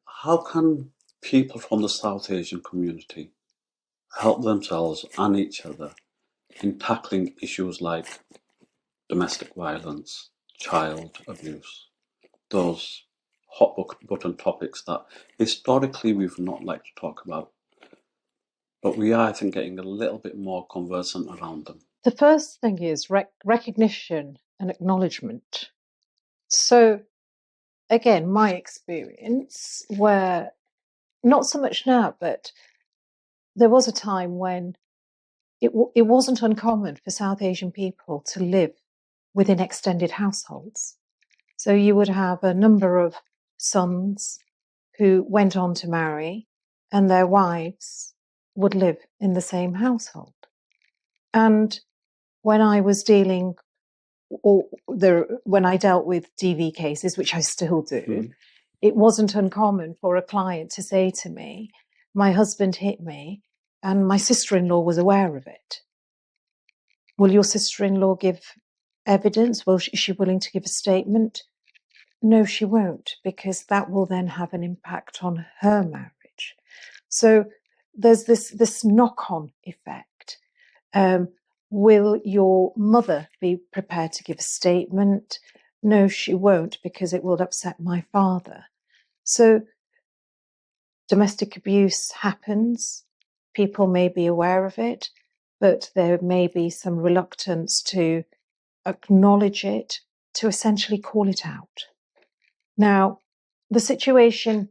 How can people from the South Asian community help themselves and each other in tackling issues like domestic violence, child abuse, those hot button topics that historically we've not liked to talk about, but we are, I think, getting a little bit more conversant around them? The first thing is recognition and acknowledgement. So, again, my experience where, not so much now, but there was a time when it wasn't uncommon for South Asian people to live within extended households. So you would have a number of sons who went on to marry, and their wives would live in the same household. And when I was dealing, when I dealt with DV cases, which I still do, it wasn't uncommon for a client to say to me, my husband hit me and my sister-in-law was aware of it. Will your sister-in-law give evidence? Is she willing to give a statement? No, she won't, because that will then have an impact on her marriage. So there's this knock-on effect. Will your mother be prepared to give a statement? No, she won't, because it will upset my father. So domestic abuse happens. People may be aware of it, but there may be some reluctance to acknowledge it, to essentially call it out. Now, the situation,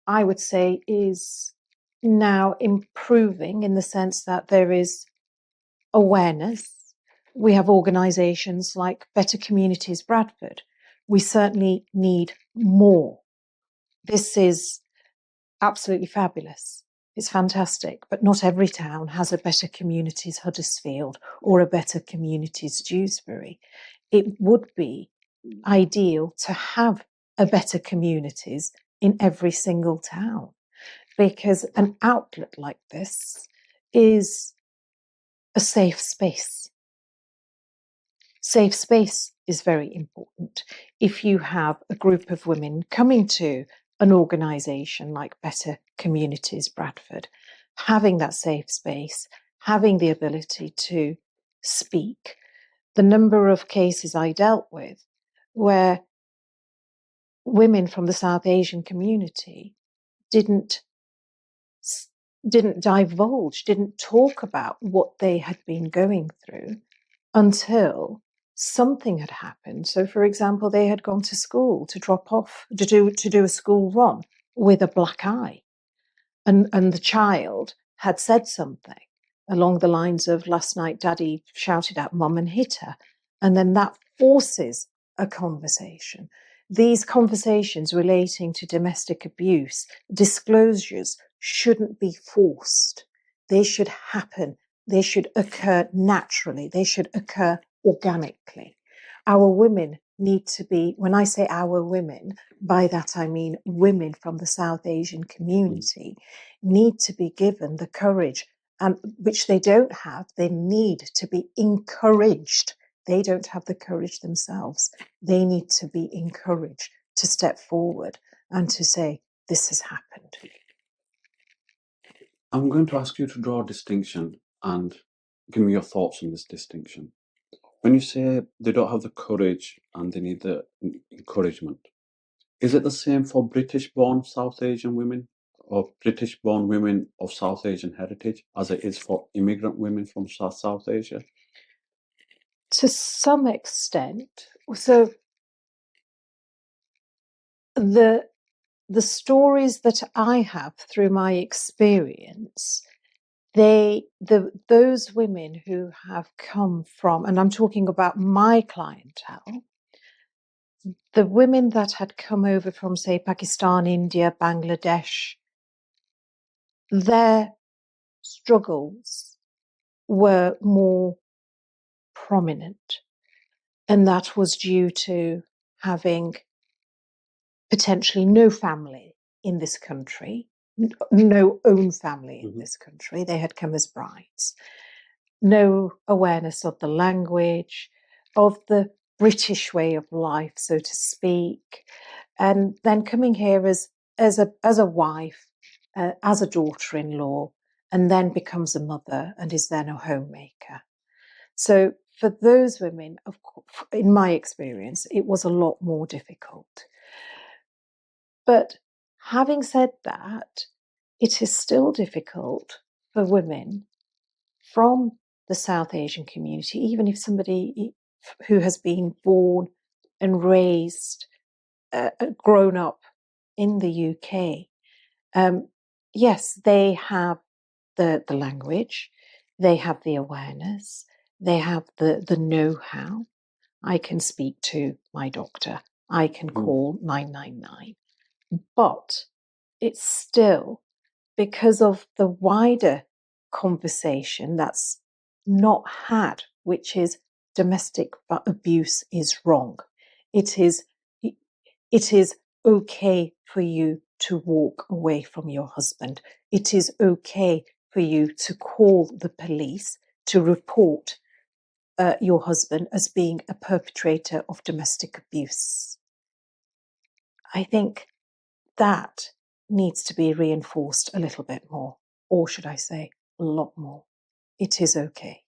I would say, is now improving in the sense that there is awareness. We have organisations like Better Communities Bradford. We certainly need more. This is absolutely fabulous. It's fantastic, but not every town has a Better Communities Huddersfield or a Better Communities Dewsbury. It would be ideal to have a Better Communities in every single town, because an outlet like this is a safe space. Safe space is very important. If you have a group of women coming to an organisation like Better Communities Bradford, having that safe space, having the ability to speak. The number of cases I dealt with where women from the South Asian community didn't divulge, didn't talk about what they had been going through until something had happened. So, for example, they had gone to school to drop off, to do a school run with a black eye. And the child had said something along the lines of, last night Daddy shouted at Mum and hit her. And then that forces a conversation. These conversations relating to domestic abuse, disclosures, shouldn't be forced. They should happen. They should occur naturally. They should occur organically. Our women need to be, when I say our women, by that I mean women from the South Asian community, need to be given the courage, and which they don't have. They need to be encouraged. They don't have the courage themselves. They need to be encouraged to step forward and to say, this has happened. I'm going to ask you to draw a distinction and give me your thoughts on this distinction. When you say they don't have the courage and they need the encouragement, is it the same for British-born South Asian women or British-born women of South Asian heritage as it is for immigrant women from South Asia? To some extent. So the stories that I have through my experience, those women who have come from, and I'm talking about my clientele, the women that had come over from, say, Pakistan, India, Bangladesh, their struggles were more prominent. And that was due to having potentially no family in this country, no own family in this country. They had come as brides. No awareness of the language, of the British way of life, so to speak. And then coming here as as a wife, as a daughter-in-law, and then becomes a mother and is then a homemaker. So for those women, of course, in my experience, it was a lot more difficult. But having said that, it is still difficult for women from the South Asian community, even if somebody who has been born and raised, grown up in the UK, yes, they have the language, they have the awareness, they have the know-how. I can speak to my doctor, I can call 999. But it's still, because of the wider conversation that's not had, which is domestic abuse is wrong. It is okay for you to walk away from your husband. It is okay for you to call the police to report your husband as being a perpetrator of domestic abuse. I think that needs to be reinforced a little bit more, or should I say, a lot more. It is okay.